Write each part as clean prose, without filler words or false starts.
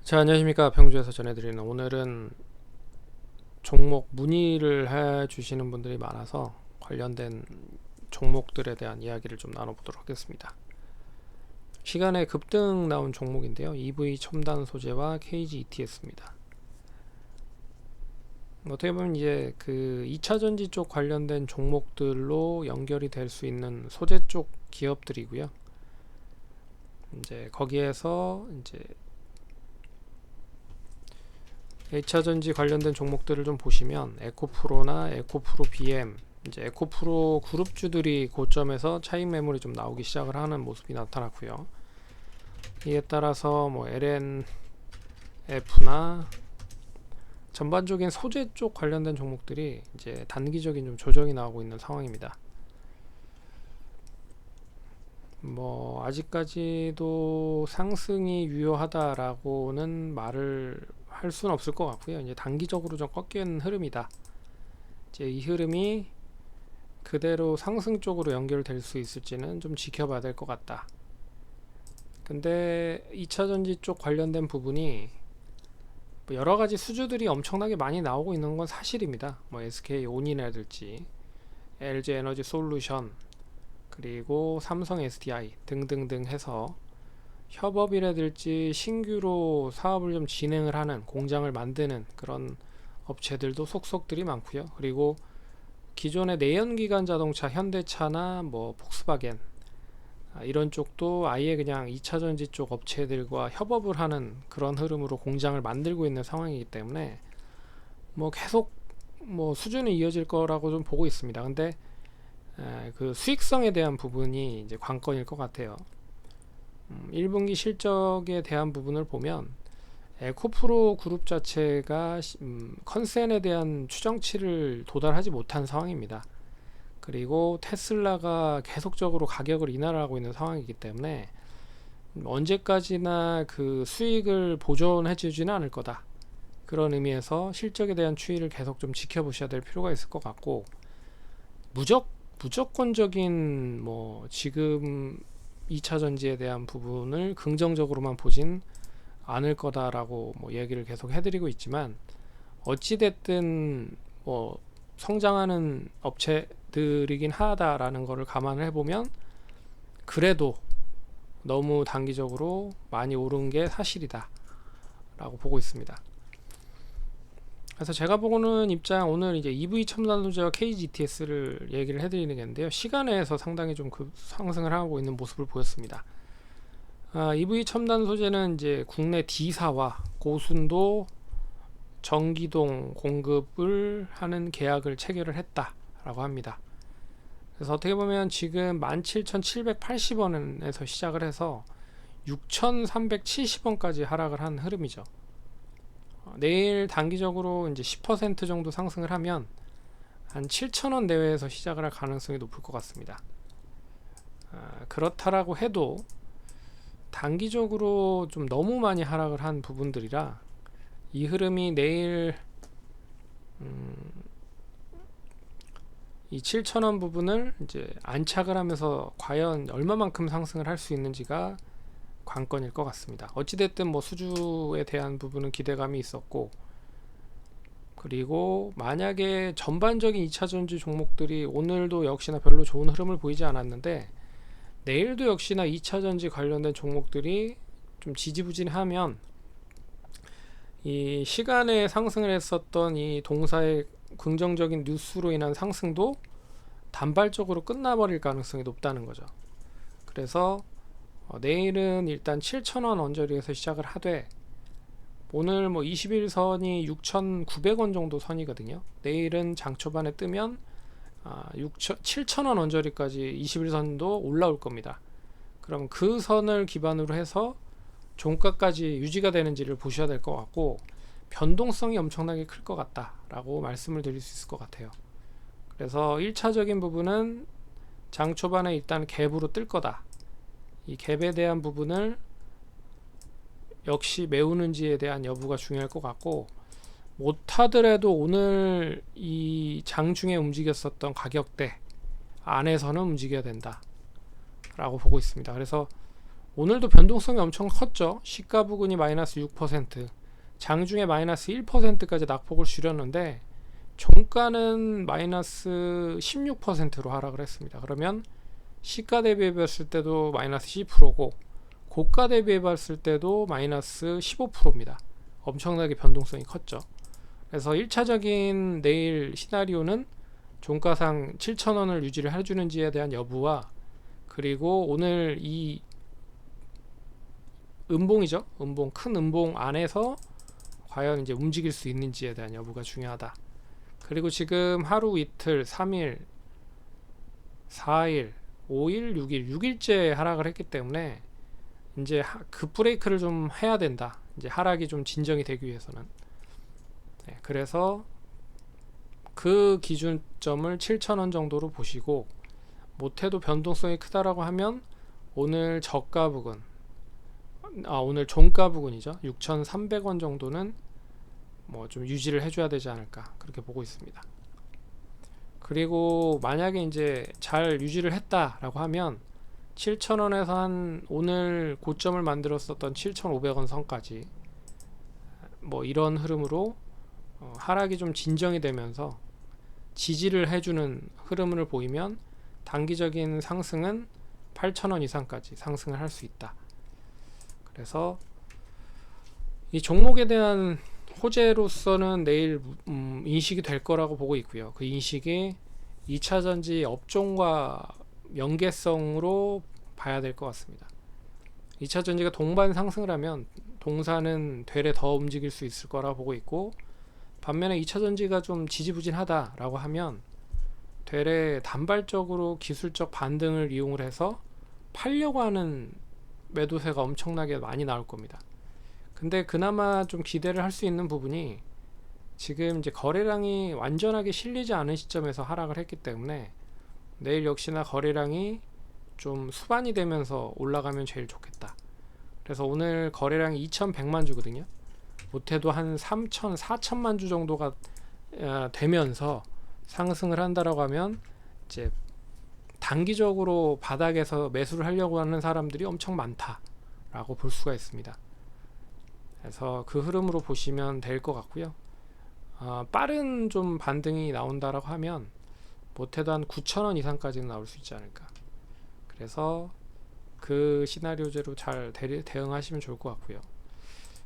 자, 안녕하십니까. 평주에서 전해드리는, 오늘은 종목 문의를 해 주시는 분들이 많아서 관련된 종목들에 대한 이야기를 좀 나눠보도록 하겠습니다. 시간에 급등 나온 종목인데요, EV 첨단 소재와 KG ETS입니다. 어떻게 보면 이제 그 2차 전지 쪽 관련된 종목들로 연결이 될 수 있는 소재 쪽 기업들이고요. 이제 거기에서 이제 2차 전지 관련된 종목들을 좀 보시면 에코프로나 에코프로 BM, 이제 에코프로 그룹주들이 고점에서 차익 매물이 좀 나오기 시작을 하는 모습이 나타났고요. 이에 따라서 뭐 LNF나 전반적인 소재 쪽 관련된 종목들이 이제 단기적인 좀 조정이 나오고 있는 상황입니다. 뭐 아직까지도 상승이 유효하다라고는 말을 할 수는 없을 것 같고요. 이제 단기적으로 좀 꺾이는 흐름이다. 이제 이 흐름이 그대로 상승 쪽으로 연결될 수 있을지는 좀 지켜봐야 될 것 같다. 근데 2차 전지 쪽 관련된 부분이 뭐 여러 가지 수주들이 엄청나게 많이 나오고 있는 건 사실입니다. 뭐 SK 온이라든지 LG 에너지 솔루션, 그리고 삼성 SDI 등등등 해서 협업이라든지 신규로 사업을 좀 진행을 하는, 공장을 만드는 그런 업체들도 속속들이 많고요. 그리고 기존의 내연기관 자동차 현대차나 뭐 폭스바겐, 이런 쪽도 아예 그냥 2차 전지 쪽 업체들과 협업을 하는 그런 흐름으로 공장을 만들고 있는 상황이기 때문에 뭐 계속 뭐 수준은 이어질 거라고 좀 보고 있습니다. 근데 그 수익성에 대한 부분이 이제 관건일 것 같아요. 1분기 실적에 대한 부분을 보면 에코프로 그룹 자체가 컨센에 대한 추정치를 도달하지 못한 상황입니다. 그리고 테슬라가 계속적으로 가격을 인하하고 있는 상황이기 때문에 언제까지나 그 수익을 보존해 주지는 않을 거다. 그런 의미에서 실적에 대한 추이를 계속 좀 지켜보셔야 될 필요가 있을 것 같고, 무조건적인 뭐 지금 2차 전지에 대한 부분을 긍정적으로만 보진 않을 거다라고 뭐 얘기를 계속 해드리고 있지만, 어찌됐든 뭐 성장하는 업체들이긴 하다라는 거를 감안을 해보면 그래도 너무 단기적으로 많이 오른 게 사실이다 라고 보고 있습니다. 그래서 제가 보고는 입장, 오늘 이제 EV 첨단 소재와 KGTS를 얘기를 해드리는 게, 시간에서 상당히 좀 상승을 하고 있는 모습을 보였습니다. EV 첨단 소재는 이제 국내 D사와 고순도 전기동 공급을 하는 계약을 체결을 했다라고 합니다. 그래서 어떻게 보면 지금 17,780원에서 시작을 해서 6,370원까지 하락을 한 흐름이죠. 내일 단기적으로 이제 10% 정도 상승을 하면 한 7,000원 내외에서 시작을 할 가능성이 높을 것 같습니다. 그렇다라고 해도 단기적으로 좀 너무 많이 하락을 한 부분들이라 이 흐름이 내일 이 7,000원 부분을 이제 안착을 하면서 과연 얼마만큼 상승을 할 수 있는지가 관건일 것 같습니다. 어찌됐든 뭐 수주에 대한 부분은 기대감이 있었고, 그리고 만약에 전반적인 2차 전지 종목들이 오늘도 역시나 별로 좋은 흐름을 보이지 않았는데 내일도 역시나 2차 전지 관련된 종목들이 좀 지지부진하면 이 시간에 상승을 했었던 이 동사의 긍정적인 뉴스로 인한 상승도 단발적으로 끝나버릴 가능성이 높다는 거죠. 그래서 내일은 일단 7,000원 언저리에서 시작을 하되, 오늘 뭐 21선이 6,900원 정도 선이거든요. 내일은 장 초반에 뜨면 7,000원 언저리까지 21선도 올라올 겁니다. 그럼 그 선을 기반으로 해서 종가까지 유지가 되는지를 보셔야 될 것 같고, 변동성이 엄청나게 클 것 같다라고 말씀을 드릴 수 있을 것 같아요. 그래서 1차적인 부분은 장 초반에 일단 갭으로 뜰 거다. 이 갭에 대한 부분을 역시 메우는지에 대한 여부가 중요할 것 같고, 못하더라도 오늘 이 장중에 움직였었던 가격대 안에서는 움직여야 된다 라고 보고 있습니다. 그래서 오늘도 변동성이 엄청 컸죠. 시가 부근이 마이너스 6%, 장중에 마이너스 1%까지 낙폭을 줄였는데 종가는 마이너스 16%로 하락을 했습니다. 그러면 시가 대비해 봤을 때도 마이너스 10%고 고가 대비해 봤을 때도 마이너스 15%입니다. 엄청나게 변동성이 컸죠. 그래서 1차적인 내일 시나리오는 종가상 7,000원을 유지를 해주는지에 대한 여부와, 그리고 오늘 이 음봉이죠. 음봉, 큰 음봉 안에서 과연 이제 움직일 수 있는지에 대한 여부가 중요하다. 그리고 지금 하루 이틀, 3일, 4일, 5일, 6일, 6일째 하락을 했기 때문에 이제 급 브레이크를 좀 해야 된다. 이제 하락이 좀 진정이 되기 위해서는. 네, 그래서 그 기준점을 7,000원 정도로 보시고, 못해도 변동성이 크다라고 하면 오늘 저가 부근, 오늘 종가 부근이죠. 6,300원 정도는 뭐 좀 유지를 해줘야 되지 않을까, 그렇게 보고 있습니다. 그리고 만약에 이제 잘 유지를 했다라고 하면 7,000원에서 한 오늘 고점을 만들었었던 7,500원 선까지 뭐 이런 흐름으로 하락이 좀 진정이 되면서 지지를 해주는 흐름을 보이면 단기적인 상승은 8,000원 이상까지 상승을 할 수 있다. 그래서 이 종목에 대한 호재로서는 내일 인식이 될 거라고 보고 있고요. 그 인식이 2차전지 업종과 연계성으로 봐야 될 것 같습니다. 2차전지가 동반 상승을 하면 동사는 되레 더 움직일 수 있을 거라고 보고 있고, 반면에 2차전지가 좀 지지부진하다라고 하면 되레 단발적으로 기술적 반등을 이용을 해서 팔려고 하는 매도세가 엄청나게 많이 나올 겁니다. 근데 그나마 좀 기대를 할 수 있는 부분이 지금 이제 거래량이 완전하게 실리지 않은 시점에서 하락을 했기 때문에 내일 역시나 거래량이 좀 수반이 되면서 올라가면 제일 좋겠다. 그래서 오늘 거래량이 2,100만 주거든요. 못해도 한 3,000, 4천만 주 정도가 되면서 상승을 한다라고 하면 이제 단기적으로 바닥에서 매수를 하려고 하는 사람들이 엄청 많다라고 볼 수가 있습니다. 그래서 그 흐름으로 보시면 될 것 같고요. 빠른 좀 반등이 나온다라고 하면 못해도 한 9,000원 이상까지는 나올 수 있지 않을까. 그래서 그 시나리오제로 잘 대응하시면 좋을 것 같고요.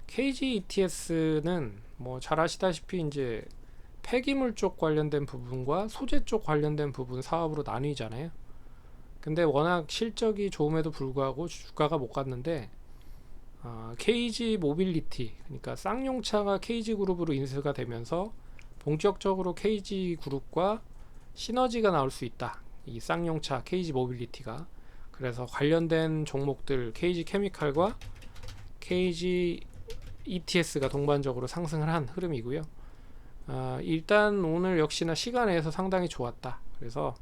KG ETS는 뭐 잘 아시다시피 이제 폐기물 쪽 관련된 부분과 소재 쪽 관련된 부분 사업으로 나뉘잖아요. 근데 워낙 실적이 좋음에도 불구하고 주가가 못 갔는데 KG 모빌리티, 그러니까 쌍용차가 KG 그룹으로 인수가 되면서 본격적으로 KG 그룹과 시너지가 나올 수 있다. 이 쌍용차 KG 모빌리티가. 그래서 관련된 종목들 KG 케미칼과 KG ETS가 동반적으로 상승을 한 흐름이고요. 일단 오늘 역시나 시간에서 상당히 좋았다. 그래서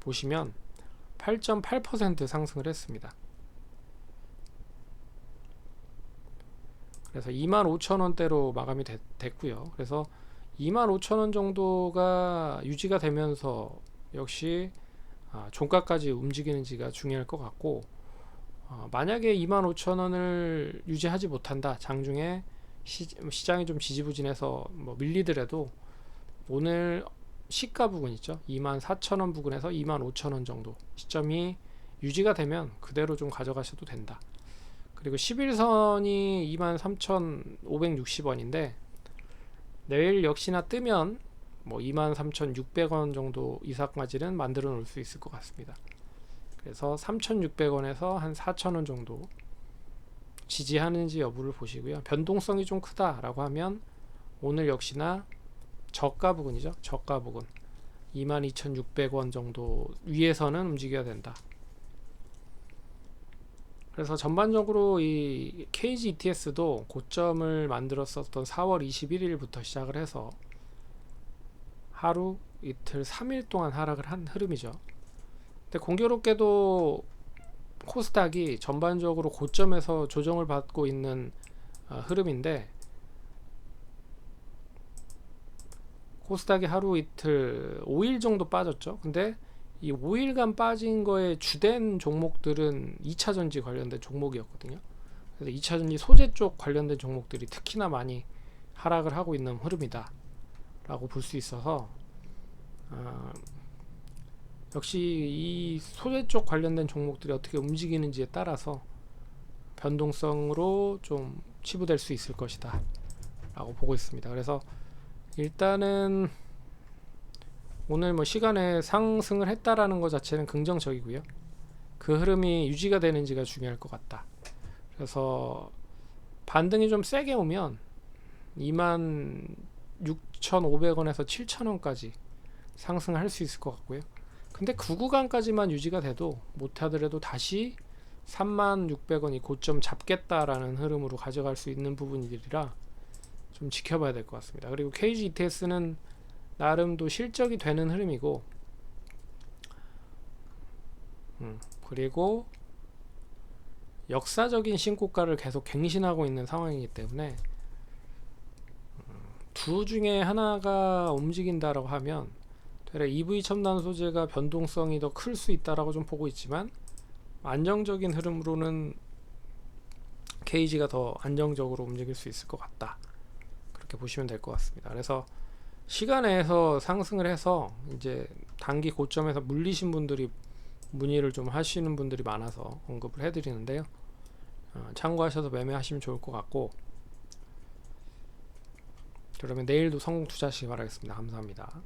보시면 8.8% 상승을 했습니다. 그래서 25,000원대로 마감이 됐고요. 그래서 25,000원 정도가 유지가 되면서 역시 종가까지 움직이는지가 중요할 것 같고, 만약에 25,000원을 유지하지 못한다, 장중에 시장이 좀 지지부진해서 뭐 밀리더라도 오늘 시가 부근 있죠, 24,000원 부근에서 25,000원 정도 시점이 유지가 되면 그대로 좀 가져가셔도 된다. 그리고 11선이 23,560원인데 내일 역시나 뜨면 뭐 23,600원 정도 이상까지는 만들어 놓을 수 있을 것 같습니다. 그래서 3,600원에서 한 4,000원 정도 지지하는지 여부를 보시고요. 변동성이 좀 크다라고 하면 오늘 역시나 저가 부근이죠. 저가 부근 22,600원 정도 위에서는 움직여야 된다. 그래서 전반적으로 이 KG ETS도 고점을 만들었었던 4월 21일부터 시작을 해서 하루 이틀 3일 동안 하락을 한 흐름이죠. 근데 공교롭게도 코스닥이 전반적으로 고점에서 조정을 받고 있는 흐름인데, 코스닥이 하루 이틀 5일 정도 빠졌죠. 근데 이 5일간 빠진 거에 주된 종목들은 2차전지 관련된 종목이었거든요. 그래서 2차전지 소재 쪽 관련된 종목들이 특히나 많이 하락을 하고 있는 흐름이다 라고 볼 수 있어서 역시 이 소재 쪽 관련된 종목들이 어떻게 움직이는지에 따라서 변동성으로 좀 치부될 수 있을 것이다 라고 보고 있습니다. 그래서 일단은 오늘 뭐 시간에 상승을 했다라는 것 자체는 긍정적이고요. 그 흐름이 유지가 되는지가 중요할 것 같다. 그래서 반등이 좀 세게 오면 26,500원에서 7,000원까지 상승할 수 있을 것 같고요. 근데 그 구간까지만 유지가 돼도 못하더라도 다시 36,000원이 고점 잡겠다라는 흐름으로 가져갈 수 있는 부분이라 좀 지켜봐야 될 것 같습니다. 그리고 KG ETS는 나름도 실적이 되는 흐름이고, 그리고 역사적인 신고가를 계속 갱신하고 있는 상황이기 때문에 두 중에 하나가 움직인다라고 하면 되레 EV 첨단 소재가 변동성이 더 클 수 있다라고 좀 보고 있지만, 안정적인 흐름으로는 KG가 더 안정적으로 움직일 수 있을 것 같다, 그렇게 보시면 될 것 같습니다. 그래서 시간에서 상승을 해서 이제 단기 고점에서 물리신 분들이 문의를 좀 하시는 분들이 많아서 언급을 해드리는데요. 참고하셔서 매매하시면 좋을 것 같고, 그러면 내일도 성공 투자하시기 바라겠습니다. 감사합니다.